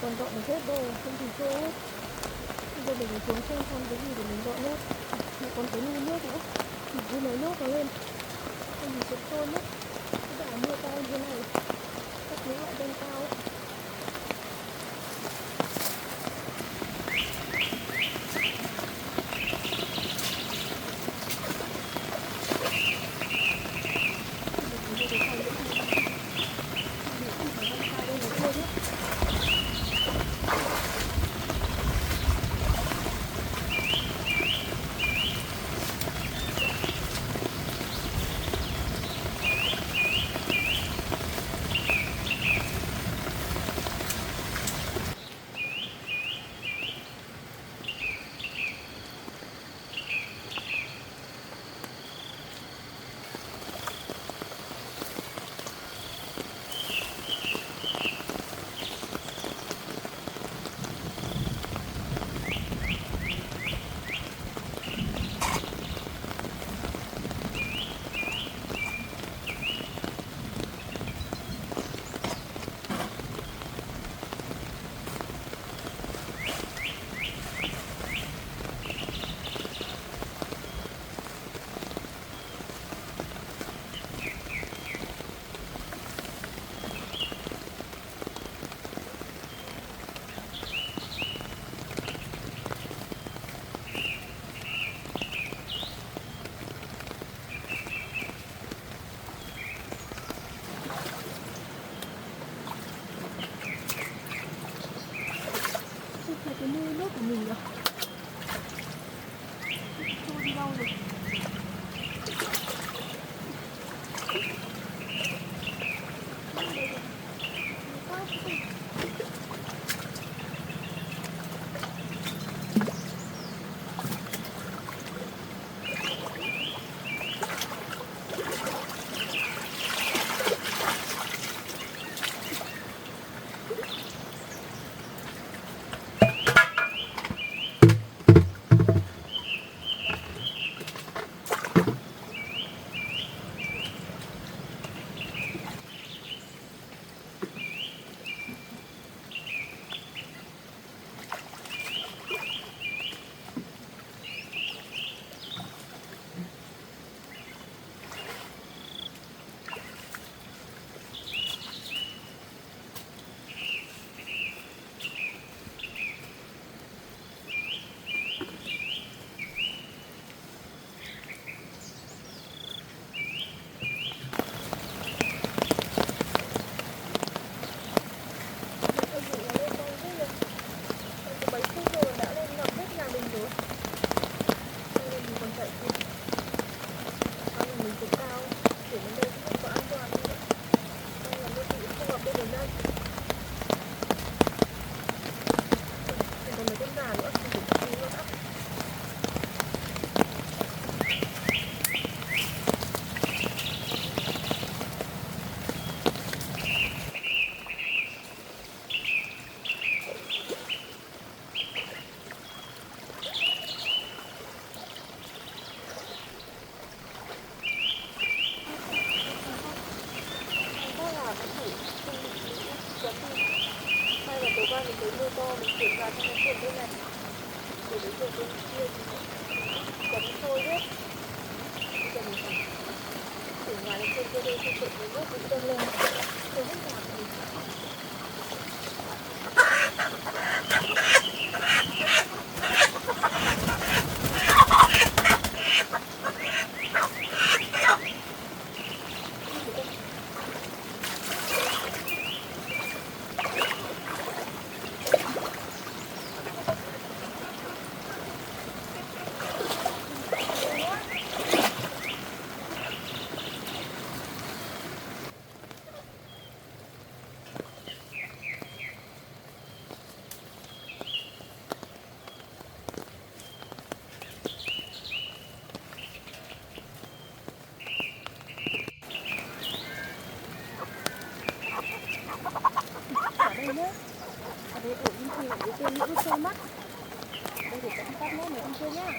còn dọn được hết đồ, không thì trôi hết. Bây giờ mình xuống xem cái gì để mình dọn hết. Mà còn cái nu nước nữa, mình cứ lấy nước vào lên, không thì sẽ trôi mất. Cái đã mưa to như thế này, các thứ lại lên cao ấy. Cái nuôi nước của mình rồi, trôi đi đâu rồi? Mình thấy mưa to mình chuyển vào trong cái chuột bên này để lấy chuột bên kia thì cấm trôi hết. Bây giờ mình phải chuyển ngoài lên trên kia đây cho chuột nó rớt cái chân lên trôi hết cả mình. Đây nhá, ở đây ở bên kia cái tên nữ sơ mắt. Đây để tận tắt nhé mấy con kia nhá.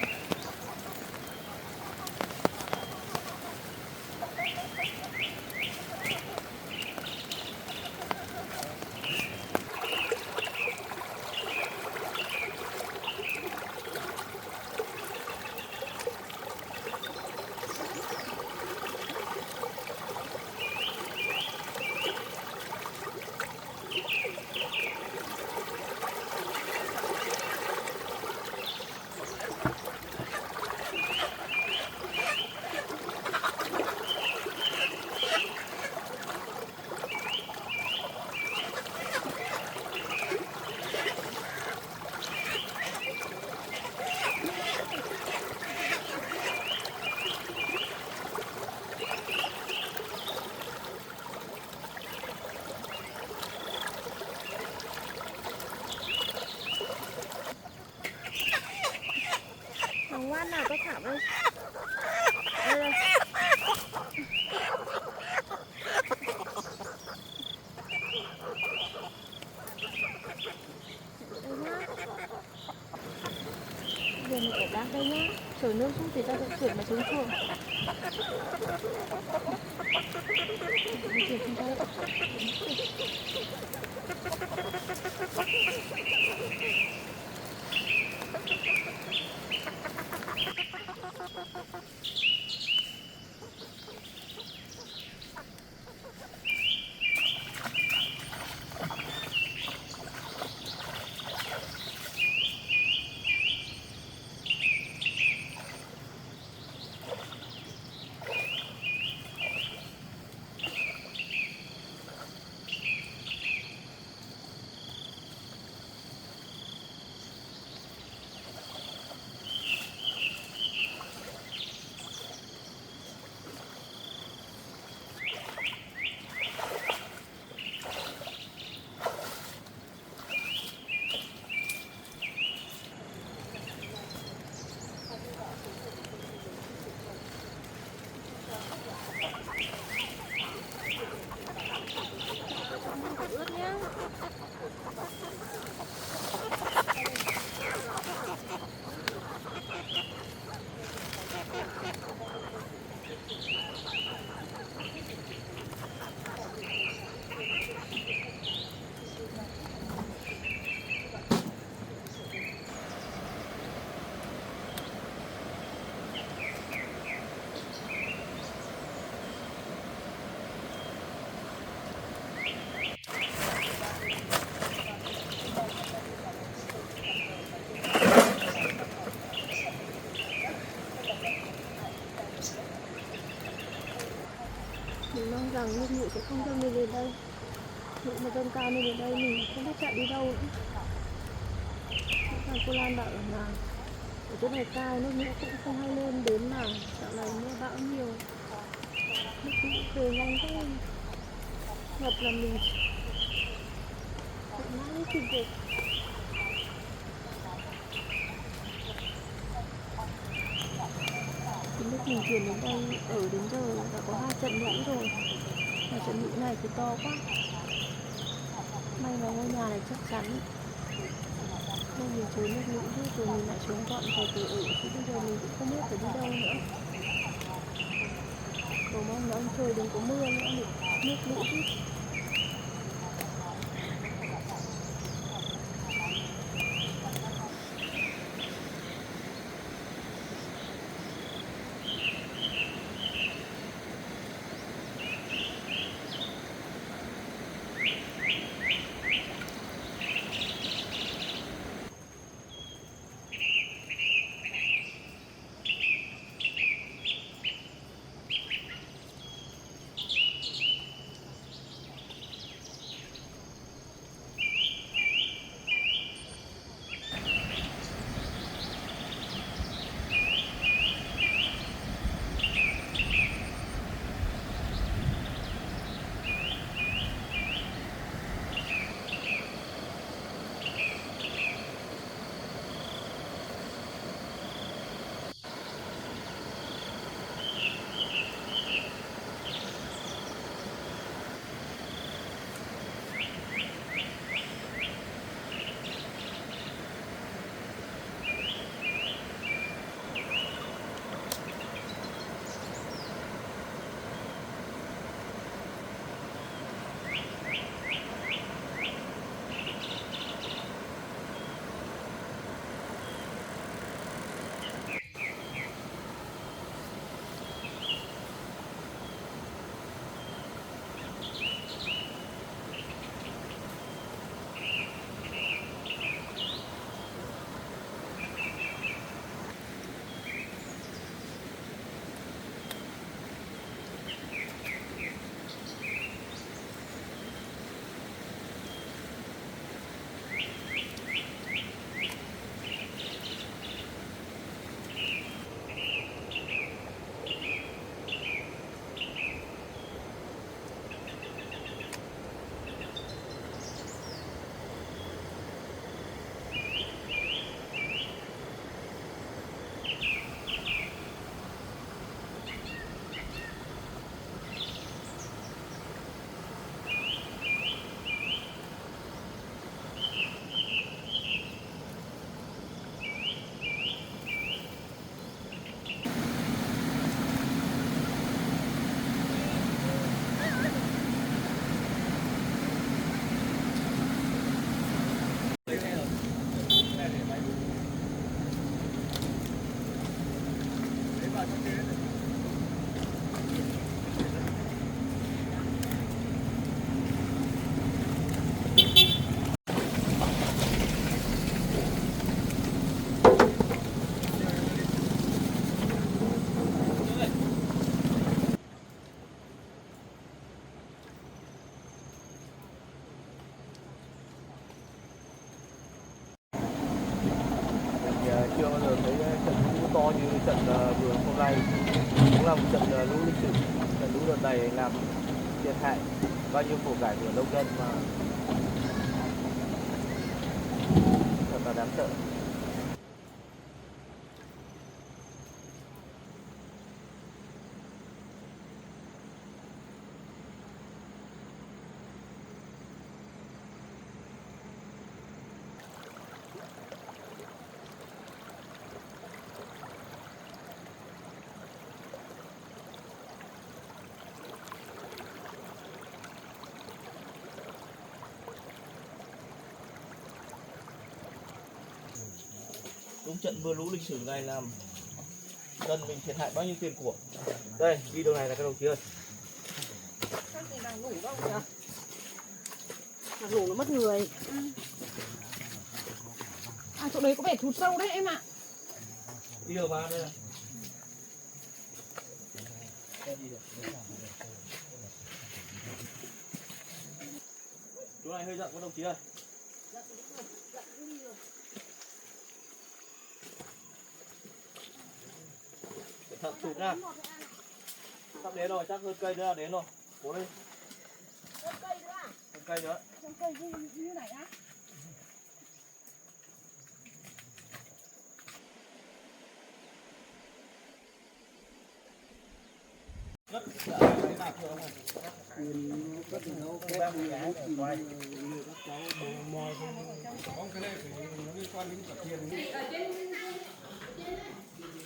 chở nước rút thì ta sẽ chuyển vào xuống chuồng. Chuyển xuống đây. Ướt nhá. Mình mong rằng nước lũ sẽ không dâng lên đến đây. Lũ mà dâng cao lên đến đây mình không biết chạy đi đâu nữa. Thằng cô Lan bảo là ở chỗ này cao nước lũ cũng không hay lên đến mà dạo này mưa bão nhiều, nước lũ về nhanh quá, ngập là mình chạy mãi mới kịp được. Từ lúc mình chuyển đến đây ở đến giờ đã có 2 trận lũ rồi, mà trận lũ này thì to quá. May mà ngôi nhà này chắc chắn nên mình trốn nước lũ rút rồi mình lại xuống dọn về từ ở, chứ bây giờ mình cũng không biết phải đi đâu nữa. Cầu mong là ông trời đừng có mưa nữa để nước lũ rút. như trận vừa hôm nay cũng là một trận lũ lịch sử. Trận lũ đợt này làm thiệt hại bao nhiêu của cải của nông dân mà thật là đáng sợ. Đúng trận mưa lũ lịch sử này làm dân mình thiệt hại bao nhiêu tiền của. Đây, đi đường này là các đồng chí ơi. Cái gì đang ngủ đâu kìa. Mà ngủ nó mất người. À chỗ đấy có vẻ thụt sâu đấy em ạ. Đi đường mà đây này. Chỗ này hơi rộng các đồng chí ơi. Cẩn thận tụt nha. Sắp đến rồi, chắc hơn cây nữa là đến rồi. Cố lên. Hơn cây nữa à? Hơn cây nữa. Hơn cây như này á?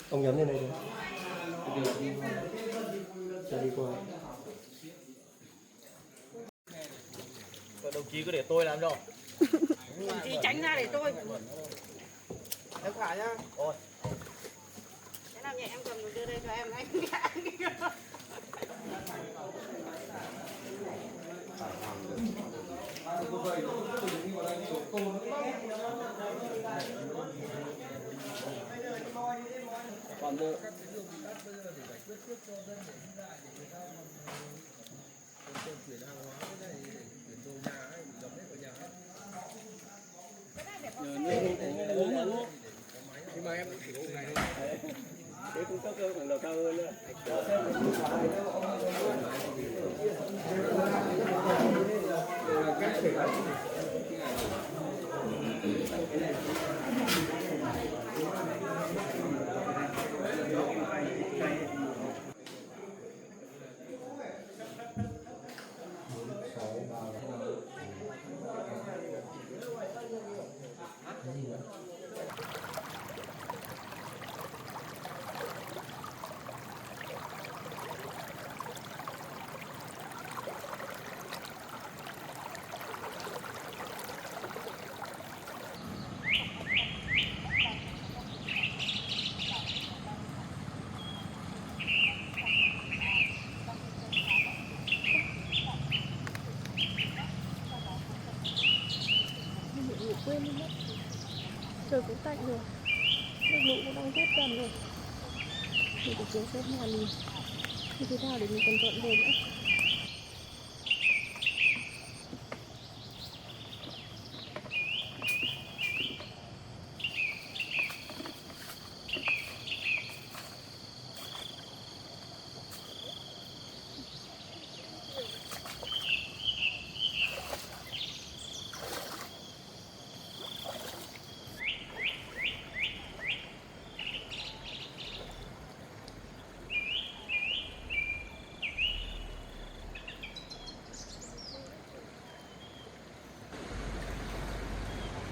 Ông nhấn lên đây đi. Cho đi qua. Đồng chí cứ để tôi làm cho. Đồng chí tránh ra để tôi. Em phải nhá. Rồi. Cái nào nhẹ em cầm đưa đây cho em đấy. Còn bộ. Nhưng mà em chỉ có này thôi. Thế cũng cấp hơn là cao hơn nữa. Quên đi mất. Trời cũng tạnh rồi. Nước lũ cũng đang rút dần rồi. Mình phải xuống xếp nhà mình. Như thế nào để mình còn dọn về nữa.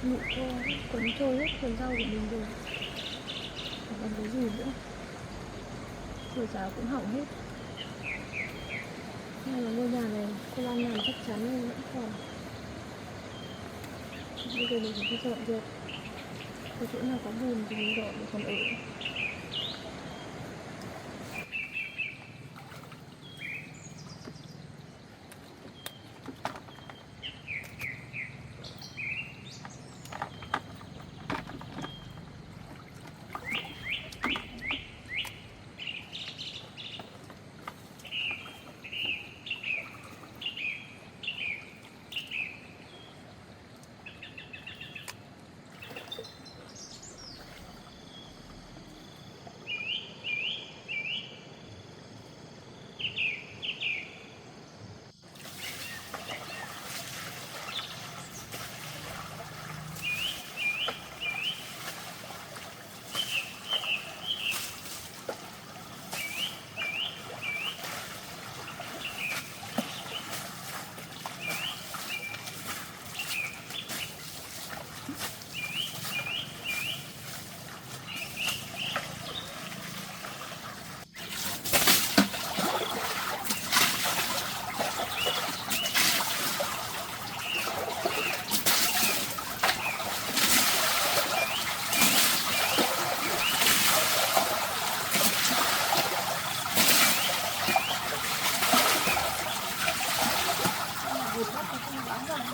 Nụ khô cuốn trôi hết vườn rau của mình rồi. Không còn cái gì nữa. Rồi giá cũng hỏng hết. Hay là ngôi nhà này cô Lan làm chắc chắn nên vẫn còn. Bây giờ mình phải đi dọn dẹp. Cái chỗ nào có bùn thì mình dọn để còn ở.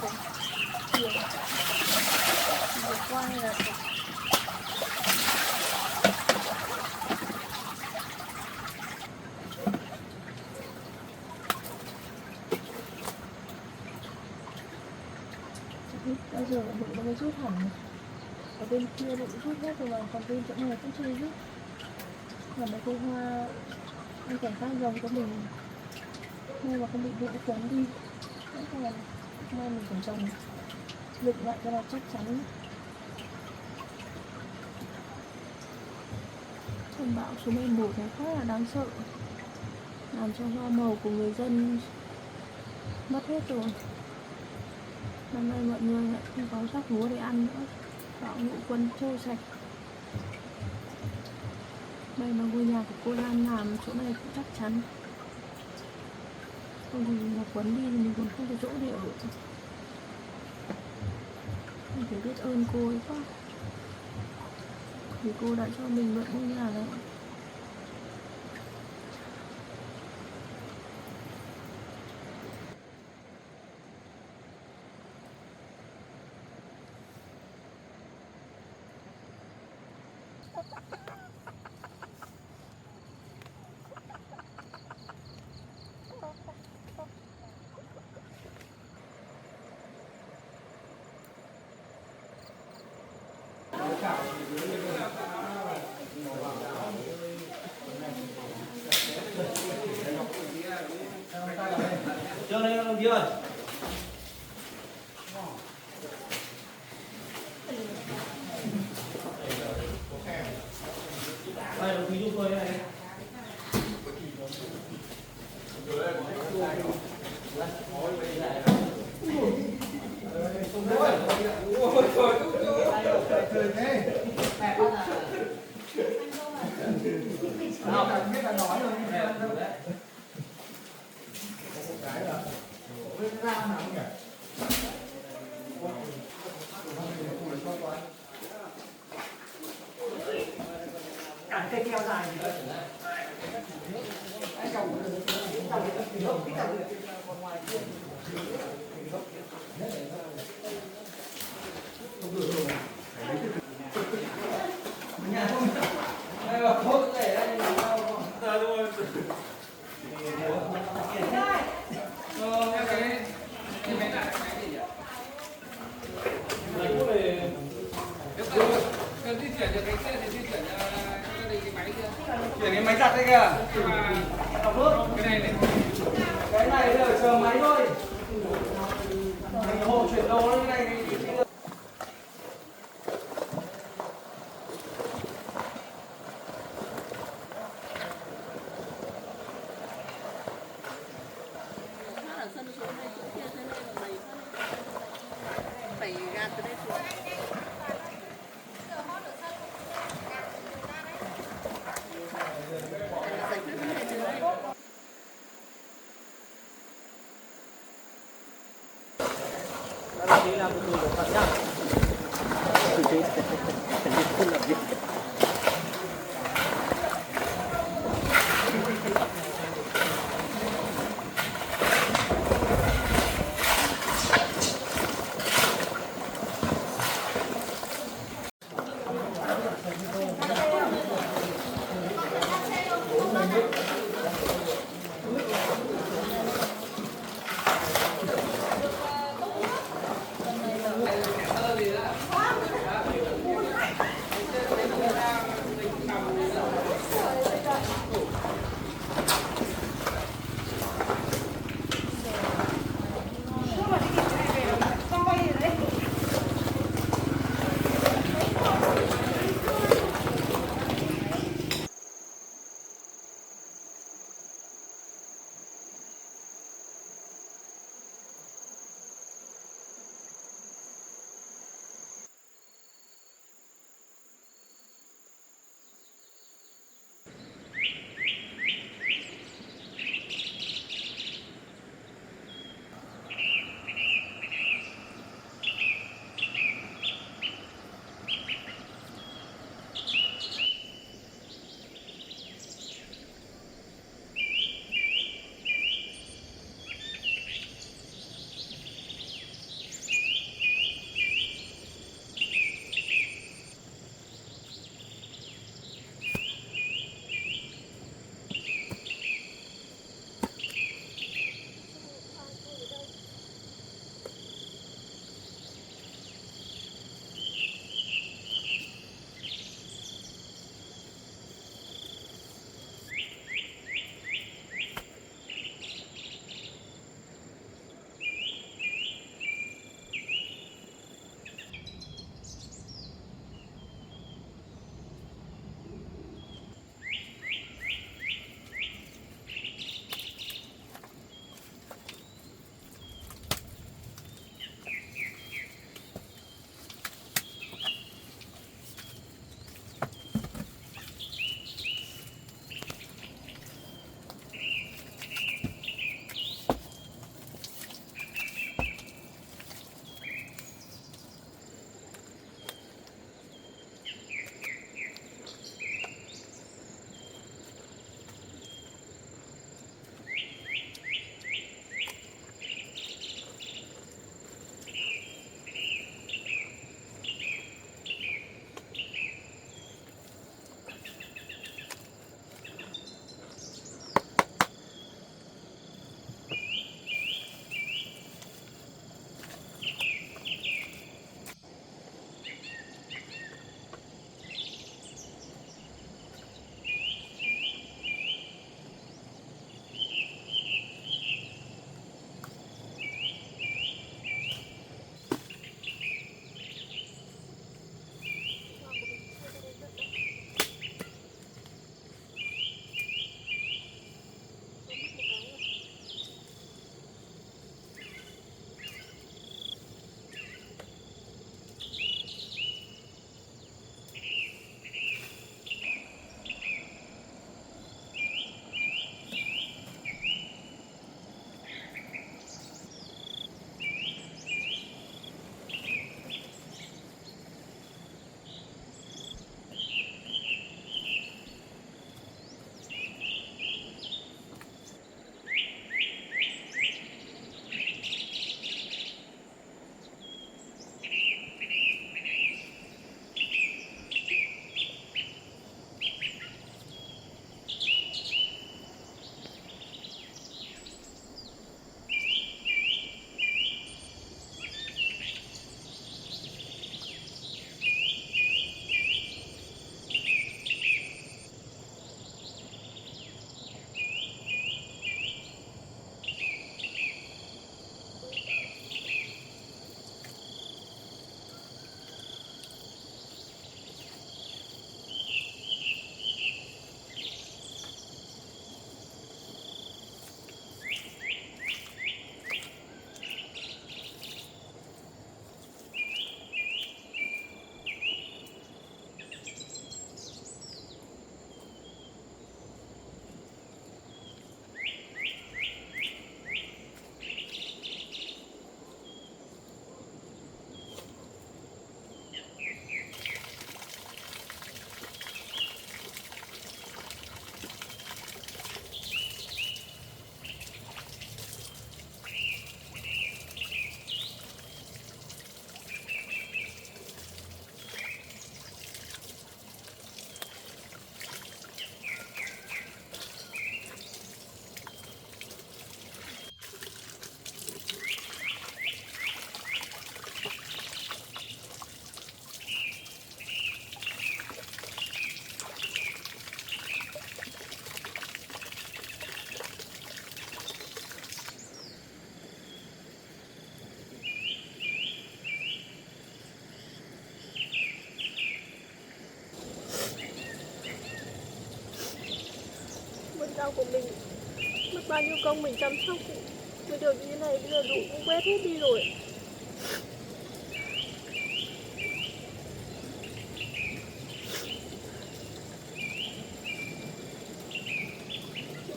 rồi. Nhiều. Vượt qua là bây giờ bụng nó mới rút hẳn. Ở bên kia bụng rút hết rồi mà còn bên chỗ này cũng chưa rút. Và mấy cây hoa anh cảnh sát dòng của mình mua mà không bị bụng cuốn đi. Vẫn còn mai mình phải trồng lực lại cho nó chắc chắn. Cơn bão số 11 này khá là đáng sợ, làm cho hoa màu của người dân mất hết rồi. Năm nay mọi người lại không có rắc lúa để ăn nữa, bão lũ quân trôi sạch. Đây là ngôi nhà của cô Lan làm chỗ này cũng chắc chắn, không thì mà quấn đi thì mình còn không có chỗ để ở. Mình phải biết ơn cô ấy quá, vì cô đã cho mình mượn ngôi nhà này. Chưa đây đồng chí ơi. Đây đồng chí giúp tôi này. Cả cây keo dài chuyển cái máy giặt đây kìa. đọc nước. Cái này là chờ máy thôi. Mình hộ chuyển đồ nó cái này thì phải gạt từ đây xuống. Giải quyết vấn đề từ đây. Đồng chí làm một cẩn thận nhá. Chủ tịch không làm việc. ao của mình, mất bao nhiêu công mình chăm sóc thì bây giờ như thế này, bây giờ lũ cũng quét hết đi rồi.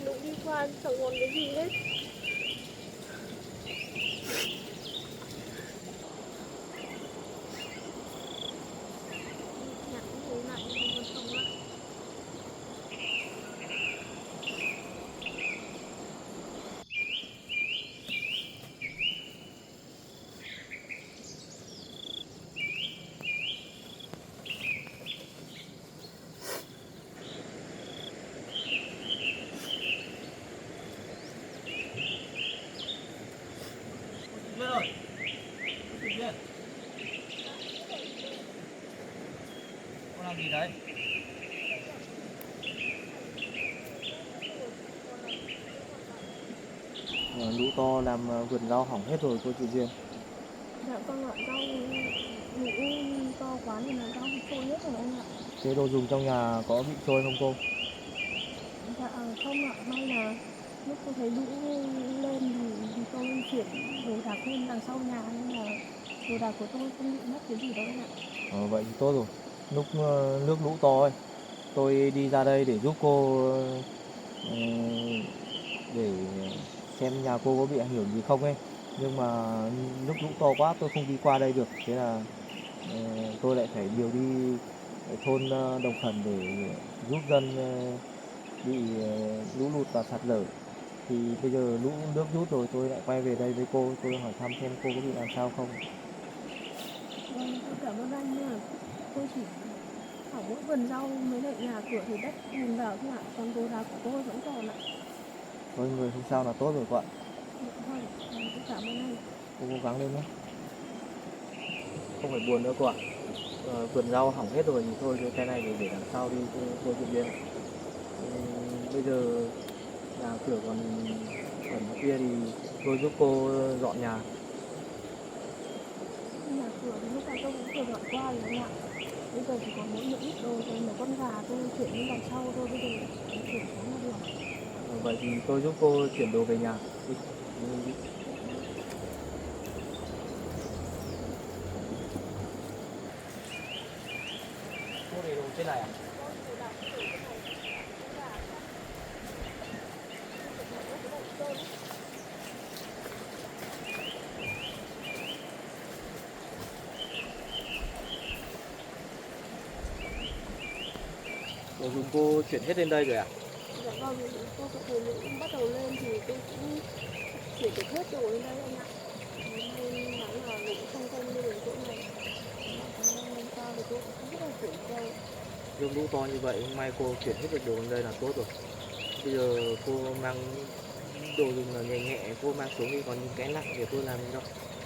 Lũ đi qua chẳng còn cái gì hết. Nhặt cái gì lại mình còn sống lại. Lên rồi. Lên. Con làm gì đấy? Lũ to làm vườn rau hỏng hết rồi cô chị Duyên. Dạ con ạ, rau lũ to quá nên là rau bị trôi hết rồi anh ạ. Thế đồ dùng trong nhà có bị trôi không cô? Dạ không ạ, may là lúc tôi thấy lũ lên thì tôi chuyển đồ đạc lên đằng sau nhà nên là đồ đạc của tôi không bị mất cái gì đâu anh ạ. Vậy thì tốt rồi. Lúc nước lũ to ấy, tôi đi ra đây để giúp cô để xem nhà cô có bị ảnh hưởng gì không ấy. Nhưng mà nước lũ to quá tôi không đi qua đây được. Thế là tôi lại phải điều đi thôn Đồng Khẩn để giúp dân bị lũ lụt và sạt lở. Thì bây giờ lũ nước rút rồi tôi lại quay về đây với cô, tôi hỏi thăm xem cô có bị làm sao không. Vâng, tôi cảm ơn anh nha. Tôi chỉ hỏng mỗi vườn rau mới lại nhà cửa thì đất bùn vào thôi ạ. Còn đồ đạc của tôi vẫn còn ạ. Thôi người không sao là tốt rồi cô ạ. Vâng, tôi cảm ơn anh. Cô cố gắng lên nhé. Không phải buồn nữa cô ạ. Vườn rau hỏng hết rồi thì thôi cái này để làm sao đi cô Diệp Liên. Bây giờ nhà cửa còn kia thì tôi giúp cô dọn nhà. Nhà cửa thì lúc nào tôi cũng vừa dọn qua rồi anh ạ. Bây giờ chỉ còn mỗi những ít đồ rồi mà con gà tôi chuyển lên đằng sau thôi, bây giờ chuyển xuống là được. Vậy thì tôi giúp cô chuyển đồ về nhà. Đi. Đi. Cô để đồ trên này à? Đồ dùng cô chuyển hết lên đây rồi ạ? Dạ vâng, tôi có thấy lũ bắt đầu lên thì tôi cũng chuyển được hết đồ lên đây anh ạ. Nên nói là lũ không như đến chỗ này. Nên sao thì tôi cũng không biết là chuyển đâu. Nước lũ to như vậy, hôm nay cô chuyển hết được đồ lên đây là tốt rồi. Bây giờ cô mang đồ dùng là nhẹ nhẹ, cô mang xuống đi, còn những cái nặng để tôi làm gì đâu.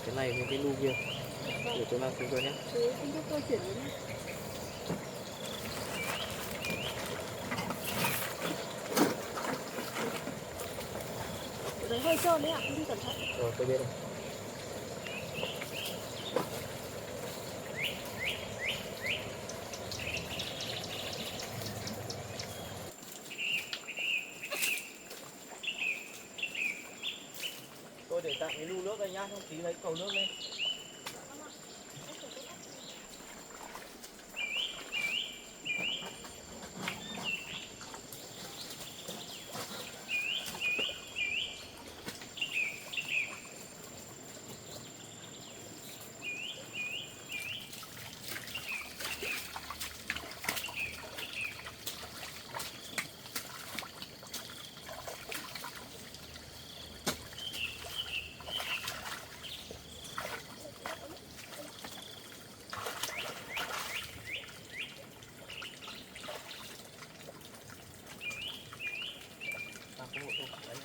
Cái này với cái lu kia, để tôi mang xuống cho nhé. Thế xin giúp tôi chuyển đến nhé. Đấy hơi trơn đấy ạ, đi cẩn thận. Rồi, tôi biết rồi. Tôi để tặng cái lu nước đây nhá, không tí lấy cầu nước lên. Có một thôi, đấy.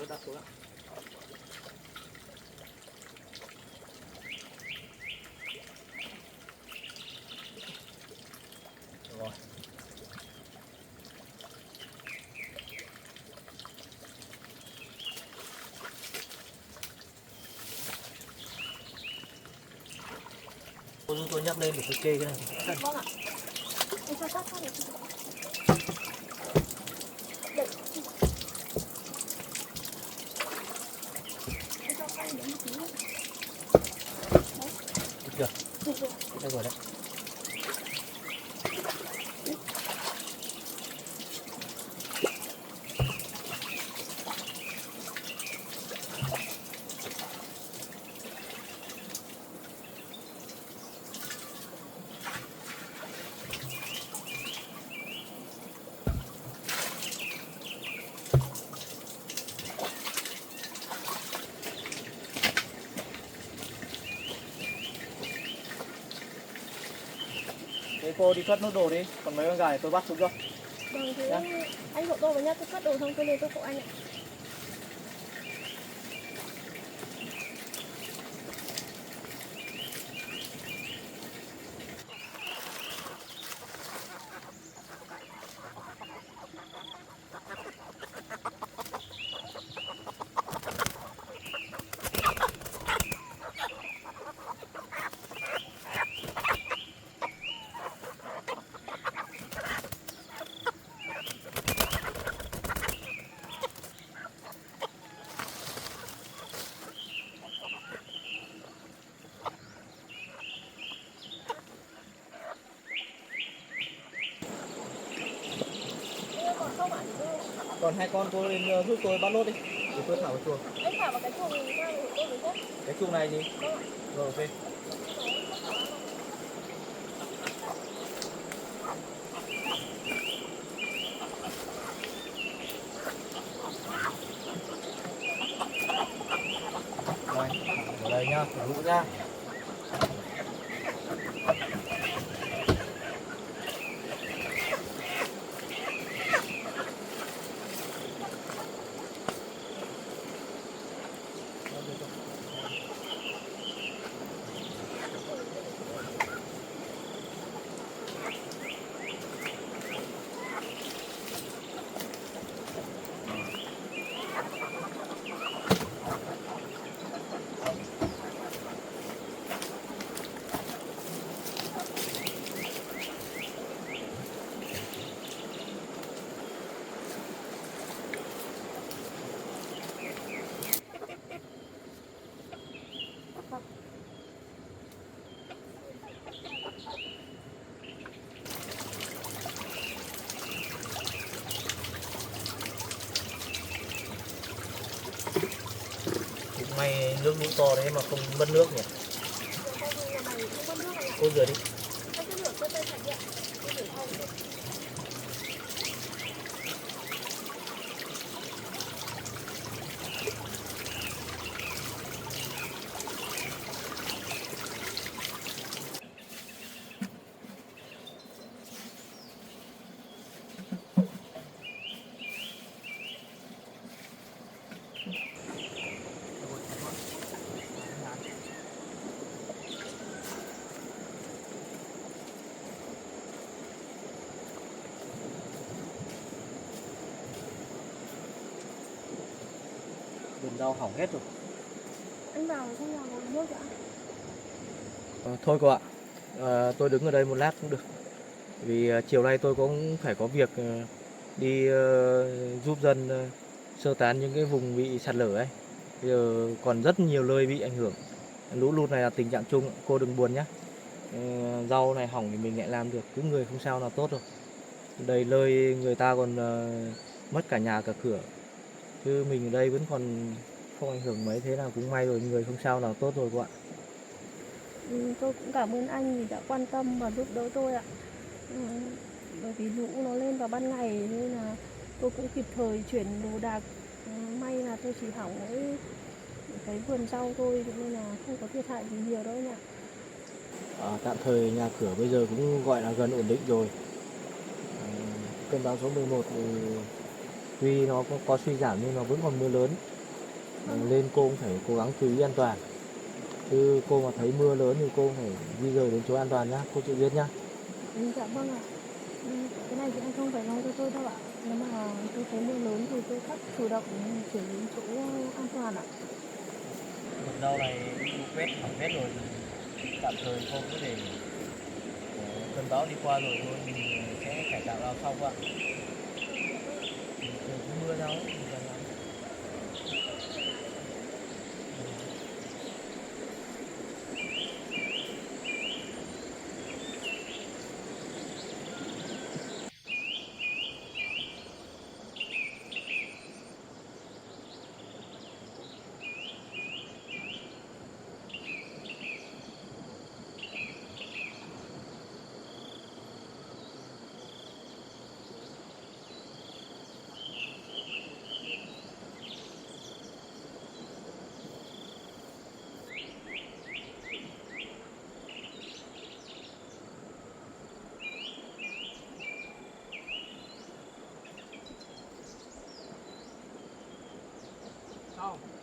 Đặt xuống ạ. Rồi. Cô giúp tôi nhắc lên để tôi kê cái này. Vâng ạ. Em cho sát phát được. cô đi cất nốt đồ đi, còn mấy con gà tôi bắt xuống cho. Vâng, thế Dạ. anh hộ tôi với nhá, tôi cất đồ xong tôi lên tôi phụ anh ạ. Còn không ạ? Còn hai con cô lên giúp tôi bắt nốt đi, để tôi thả vào chuồng. Anh thả vào cái chuồng ra rồi hộ tôi với nhá. Cái chuồng này gì? Vâng ạ. Rồi ok. Đây, ở đây nhá, phải rũ ra. May nước lũ to đấy mà không mất nước nhỉ? Cô rửa đi. Anh cứ rửa cơ tay sạch đi ạ. Tôi rửa sau đi. Vườn rau hỏng hết rồi. Anh vào trong nhà ngồi nước ạ. Thôi cô ạ, tôi đứng ở đây một lát cũng được. Vì chiều nay tôi cũng phải có việc đi giúp dân sơ tán những cái vùng bị sạt lở ấy. Bây giờ còn rất nhiều nơi bị ảnh hưởng. Lũ lụt này là tình trạng chung, cô đừng buồn nhé. Rau này hỏng thì mình lại làm được, cứ người không sao là tốt rồi. Đây nơi người ta còn mất cả nhà cả cửa. Chứ mình ở đây vẫn còn không ảnh hưởng mấy, thế là cũng may rồi, người không sao là tốt rồi cô ạ. Tôi cũng cảm ơn anh vì đã quan tâm và giúp đỡ tôi ạ. Bởi vì lũ nó lên vào ban ngày nên là tôi cũng kịp thời chuyển đồ đạc. May là tôi chỉ hỏng cái vườn rau thôi nên là không có thiệt hại gì nhiều đâu anh ạ. Tạm thời nhà cửa bây giờ cũng gọi là gần ổn định rồi. Cơn bão số 11 thì tuy nó có suy giảm nhưng nó vẫn còn mưa lớn. Lên cô cũng phải cố gắng chú ý an toàn. Chứ cô mà thấy mưa lớn thì cô phải di rời đến chỗ an toàn nhá, cô chịu biết nhá. Dạ vâng ạ. Cái này thì anh không phải lo cho tôi đâu ạ. Nếu mà tôi thấy mưa lớn thì tôi khắc chủ động chuyển đến chỗ an toàn ạ. Vườn rau này bị quét hỏng hết rồi, tạm thời cô cứ để cơn bão đi qua rồi thôi mình sẽ cải tạo rau sau ạ. Trời cũng mưa nhau ấy, mình cần làm. không?